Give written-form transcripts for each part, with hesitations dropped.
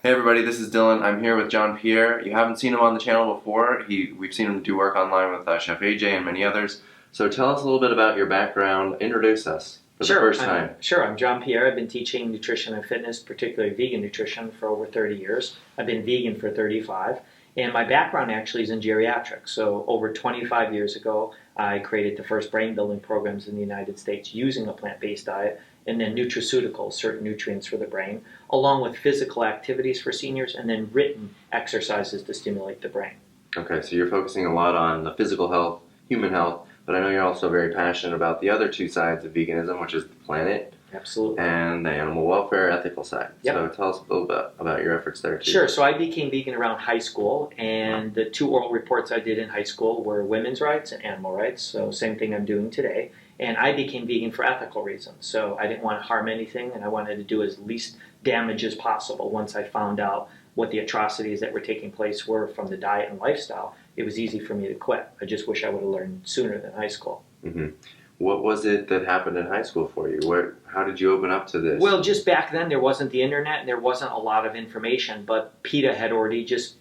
Hey everybody, this is Dylan. I'm here with John Pierre. You haven't seen him on the channel before. We've seen him do work online with Chef AJ and many others. So tell us a little bit about your background. Introduce us for the first time. Sure, I'm John Pierre. I've been teaching nutrition and fitness, particularly vegan nutrition, for over 30 years. I've been vegan for 35. And my background actually is in geriatrics. So over 25 years ago, I created the first brain building programs in the United States using a plant-based diet, and then nutraceuticals, certain nutrients for the brain, along with physical activities for seniors, and then written exercises to stimulate the brain. Okay, so you're focusing a lot on the physical health, human health, but I know you're also very passionate about the other two sides of veganism, which is the planet. Absolutely. And the animal welfare ethical side. Yep. So tell us a little bit about your efforts there too. Sure. So I became vegan around high school, and the two oral reports I did in high school were women's rights and animal rights. So same thing I'm doing today. And I became vegan for ethical reasons. So I didn't want to harm anything, and I wanted to do as least damage as possible. Once I found out what the atrocities that were taking place were from the diet and lifestyle, it was easy for me to quit. I just wish I would have learned sooner than high school. Mm-hmm. What was it that happened in high school for you? How did you open up to this? Well, just back then there wasn't the internet and there wasn't a lot of information, but PETA had already just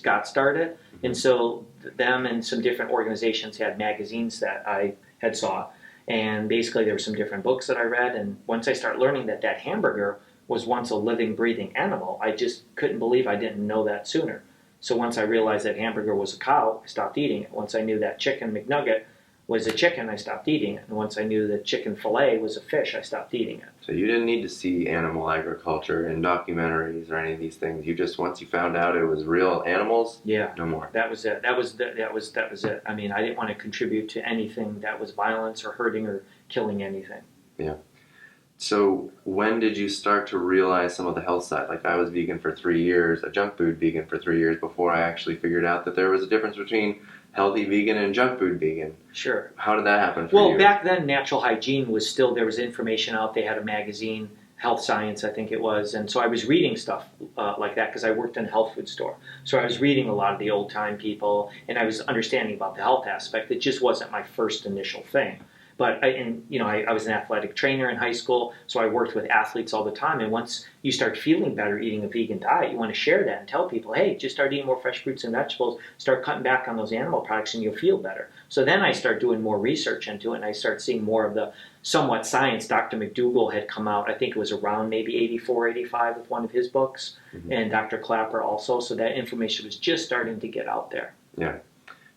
got started. Mm-hmm. And so them and some different organizations had magazines that I had saw. And basically there were some different books that I read. And once I started learning that that hamburger was once a living, breathing animal, I just couldn't believe I didn't know that sooner. So once I realized that hamburger was a cow, I stopped eating it. Once I knew that chicken McNugget was a chicken, I stopped eating it. And once I knew that chicken fillet was a fish, I stopped eating it. So you didn't need to see animal agriculture in documentaries or any of these things. You just, once you found out it was real animals, yeah, no more. That was it. That was it. I mean, I didn't want to contribute to anything that was violence or hurting or killing anything. Yeah. So when did you start to realize some of the health side? Like I was vegan for 3 years, a junk food vegan for 3 years before I actually figured out that there was a difference between healthy vegan and junk food vegan. Sure. How did that happen for you? Well, back then, natural hygiene was still, there was information out. They had a magazine, Health Science, I think it was. And so I was reading stuff like that because I worked in a health food store. So I was reading a lot of the old time people, and I was understanding about the health aspect. It just wasn't my first initial thing. But I was an athletic trainer in high school, so I worked with athletes all the time. And once you start feeling better eating a vegan diet, you want to share that and tell people, hey, just start eating more fresh fruits and vegetables, start cutting back on those animal products, and you'll feel better. So then I start doing more research into it, and I start seeing more of the somewhat science. Dr. McDougall had come out, I think it was around maybe 84, 85 with one of his books, and Dr. Clapper also. So that information was just starting to get out there. Yeah.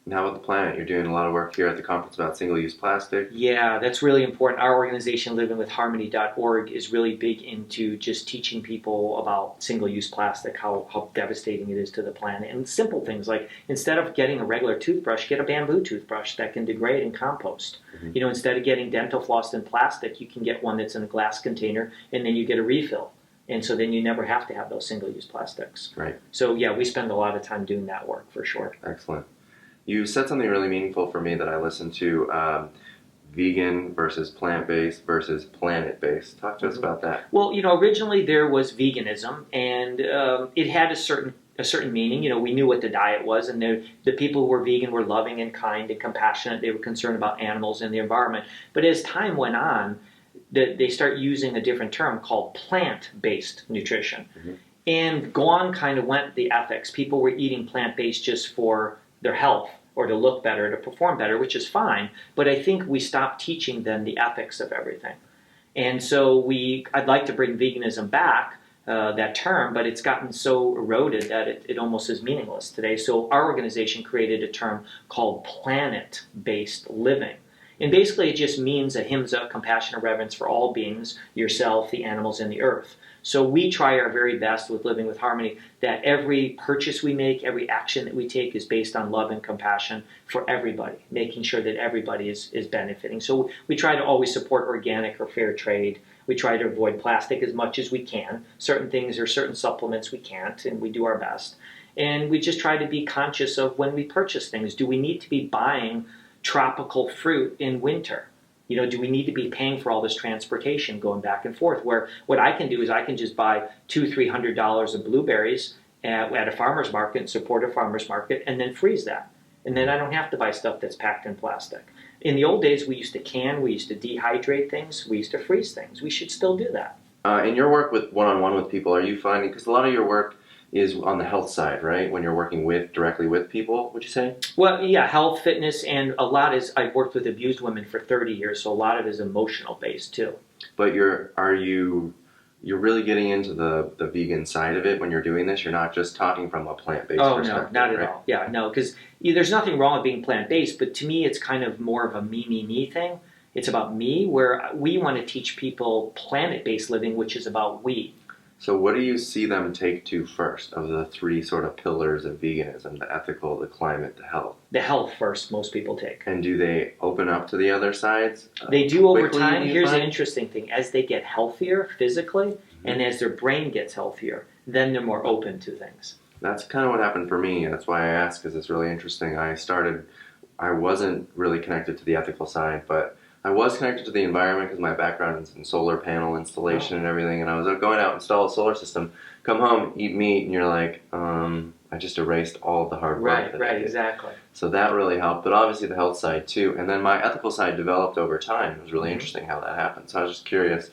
Now with the planet, you're doing a lot of work here at the conference about single-use plastic. Yeah, that's really important. Our organization, livingwithharmony.org, is really big into just teaching people about single-use plastic, how devastating it is to the planet. And simple things like, instead of getting a regular toothbrush, get a bamboo toothbrush that can degrade and compost. Mm-hmm. Instead of getting dental floss in plastic, you can get one that's in a glass container, and then you get a refill. And so then you never have to have those single-use plastics. Right. So yeah, we spend a lot of time doing that work for sure. Excellent. You said something really meaningful for me that I listened to, vegan versus plant-based versus planet-based. Talk to us about that. Well, originally there was veganism, and it had a certain meaning. We knew what the diet was, and the people who were vegan were loving and kind and compassionate. They were concerned about animals and the environment. But as time went on, they start using a different term called plant-based nutrition. Mm-hmm. And gone kind of went the ethics. People were eating plant-based just for their health or to look better, to perform better, which is fine. But I think we stopped teaching them the ethics of everything. And so I'd like to bring veganism back, that term, but it's gotten so eroded that it almost is meaningless today. So our organization created a term called planet-based living. And basically it just means ahimsa, compassion and reverence for all beings, yourself, the animals, and the earth. So we try our very best with Living with Harmony that every purchase we make, every action that we take is based on love and compassion for everybody, making sure that everybody is benefiting. So we try to always support organic or fair trade. We try to avoid plastic as much as we can. Certain things or certain supplements we can't, and we do our best. And we just try to be conscious of when we purchase things. Do we need to be buying tropical fruit in winter? Do we need to be paying for all this transportation going back and forth? Where what I can do is I can just buy $200-300 of blueberries at a farmer's market and support a farmer's market and then freeze that. And then I don't have to buy stuff that's packed in plastic. In the old days, we used to can, we used to dehydrate things, we used to freeze things. We should still do that. In your work with one-on-one with people, are you finding, because a lot of your work is on the health side, right? When you're working directly with people, would you say? Well, yeah, health, fitness, and a lot is, I've worked with abused women for 30 years, so a lot of it is emotional based too. But you're really getting into the vegan side of it when you're doing this? You're not just talking from a plant-based Oh, perspective, no, not at right? all. Yeah, no, because there's nothing wrong with being plant based, but to me, it's kind of more of a me thing. It's about me, where we want to teach people planet based living, which is about we. So what do you see them take to first of the three sort of pillars of veganism: the ethical, the climate, the health? The health first, most people take. And do they open up to the other sides? They do over Quickly, time. do you Here's an find? interesting thing. As they get healthier physically and as their brain gets healthier, then they're more open to things. That's kind of what happened for me. That's why I asked, because it's really interesting. I wasn't really connected to the ethical side, but I was connected to the environment because my background is in solar panel installation and everything. And I was going out, install a solar system, come home, eat meat, and you're like, I just erased all of the hard work that I did. Exactly. So that really helped, but obviously the health side too. And then my ethical side developed over time. It was really interesting how that happened. So I was just curious. It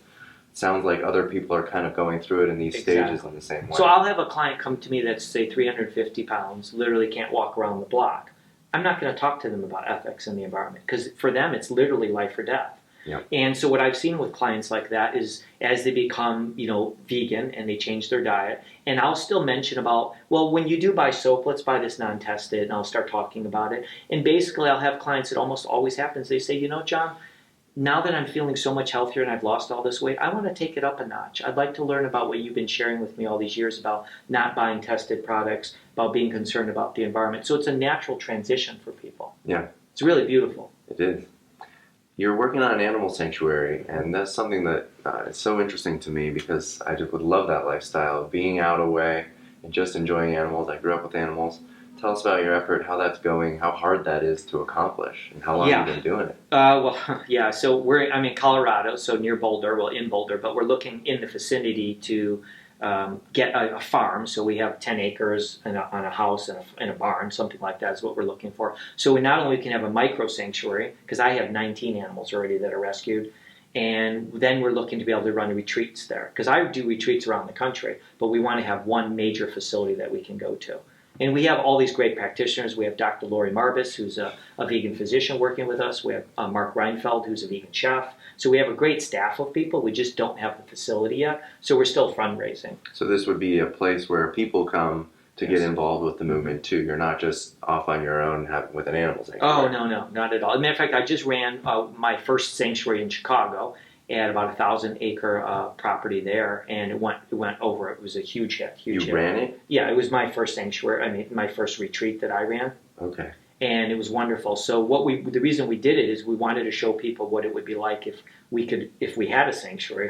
sounds like other people are kind of going through it in these stages in the same way. So I'll have a client come to me that's, say, 350 pounds, literally can't walk around the block. I'm not going to talk to them about ethics and the environment because for them it's literally life or death. Yep. And so what I've seen with clients like that is as they become, vegan and they change their diet, and I'll still mention about, well, when you do buy soap, let's buy this non-tested, and I'll start talking about it. And basically I'll have clients, it almost always happens, they say, John, now that I'm feeling so much healthier and I've lost all this weight, I want to take it up a notch. I'd like to learn about what you've been sharing with me all these years about not buying tested products, about being concerned about the environment. So it's a natural transition for people. Yeah. It's really beautiful. It is. You're working on an animal sanctuary, and that's something that is so interesting to me because I just would love that lifestyle of being out away and just enjoying animals. I grew up with animals. Tell us about your effort, how that's going, how hard that is to accomplish, and how long you've been doing it. So I'm in Colorado, so near Boulder, in Boulder, but we're looking in the vicinity to get a farm. So we have 10 acres on a house and a barn, something like that is what we're looking for. So we not only can have a micro sanctuary, because I have 19 animals already that are rescued, and then we're looking to be able to run retreats there. Because I do retreats around the country, but we want to have one major facility that we can go to. And we have all these great practitioners. We have Dr. Lori Marbus, who's a vegan physician working with us. We have Mark Reinfeld, who's a vegan chef. So we have a great staff of people. We just don't have the facility yet. So we're still fundraising. So this would be a place where people come to get involved with the movement too. You're not just off on your own with an animal sanctuary. Oh, no, not at all. As a matter of fact, I just ran my first sanctuary in Chicago. At about 1,000-acre property there, and it went over. It was a huge hit. You ran it? Yeah, it was my first sanctuary. My first retreat that I ran. Okay. And it was wonderful. So the reason we did it is we wanted to show people what it would be like if we had a sanctuary,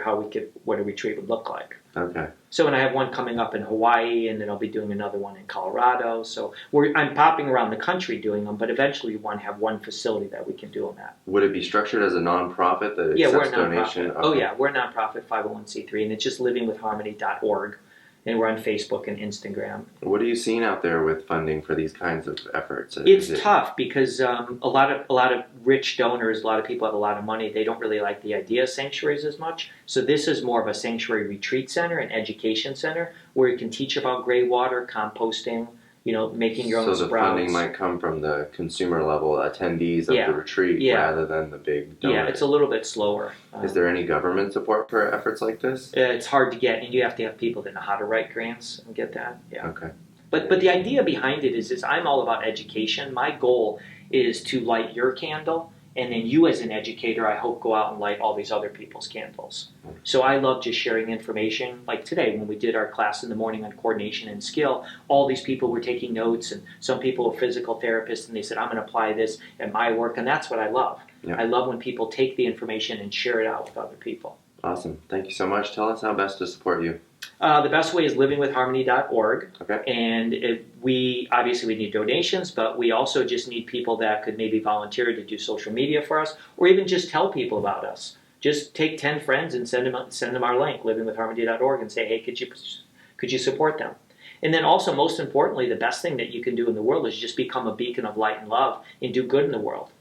what a retreat would look like. Okay. So, and I have one coming up in Hawaii, and then I'll be doing another one in Colorado. So I'm popping around the country doing them, but eventually we want to have one facility that we can do them at. Would it be structured as a nonprofit that we're accepts a donation? nonprofit. Oh yeah, we're a nonprofit 501c3, and it's just livingwithharmony.org. And we're on Facebook and Instagram. What are you seeing out there with funding for these kinds of efforts? It's tough because a lot of rich donors, a lot of people have a lot of money. They don't really like the idea of sanctuaries as much. So this is more of a sanctuary retreat center, an education center, where you can teach about gray water, composting, making your own sprouts. So the funding might come from the consumer level attendees of the retreat rather than the big donors. Yeah, it's a little bit slower. Is there any government support for efforts like this? It's hard to get, and you have to have people that know how to write grants and get that. Yeah. Okay. But the idea behind it is I'm all about education. My goal is to light your candle, and then you as an educator, I hope, go out and light all these other people's candles. So I love just sharing information. Like today, when we did our class in the morning on coordination and skill, all these people were taking notes, and some people were physical therapists, and they said, I'm going to apply this at my work, and that's what I love. Yeah. I love when people take the information and share it out with other people. Awesome. Thank you so much. Tell us how best to support you. The best way is livingwithharmony.org. Okay. And we need donations, but we also just need people that could maybe volunteer to do social media for us, or even just tell people about us. Just take 10 friends and send them our link, livingwithharmony.org, and say, hey, could you support them? And then also, most importantly, the best thing that you can do in the world is just become a beacon of light and love and do good in the world.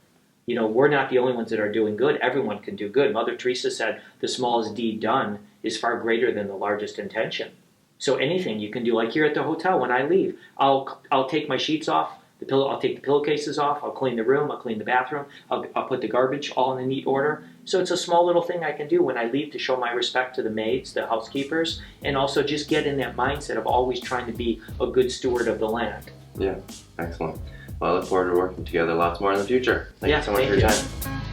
We're not the only ones that are doing good. Everyone can do good. Mother Teresa said, the smallest deed done is far greater than the largest intention. So anything you can do, like here at the hotel, when I leave, I'll take my sheets off, I'll take the pillowcases off, I'll clean the room, I'll clean the bathroom, I'll put the garbage all in a neat order. So it's a small little thing I can do when I leave to show my respect to the maids, the housekeepers, and also just get in that mindset of always trying to be a good steward of the land. Yeah, excellent. Well, I look forward to working together lots more in the future. Thank you so much for your time.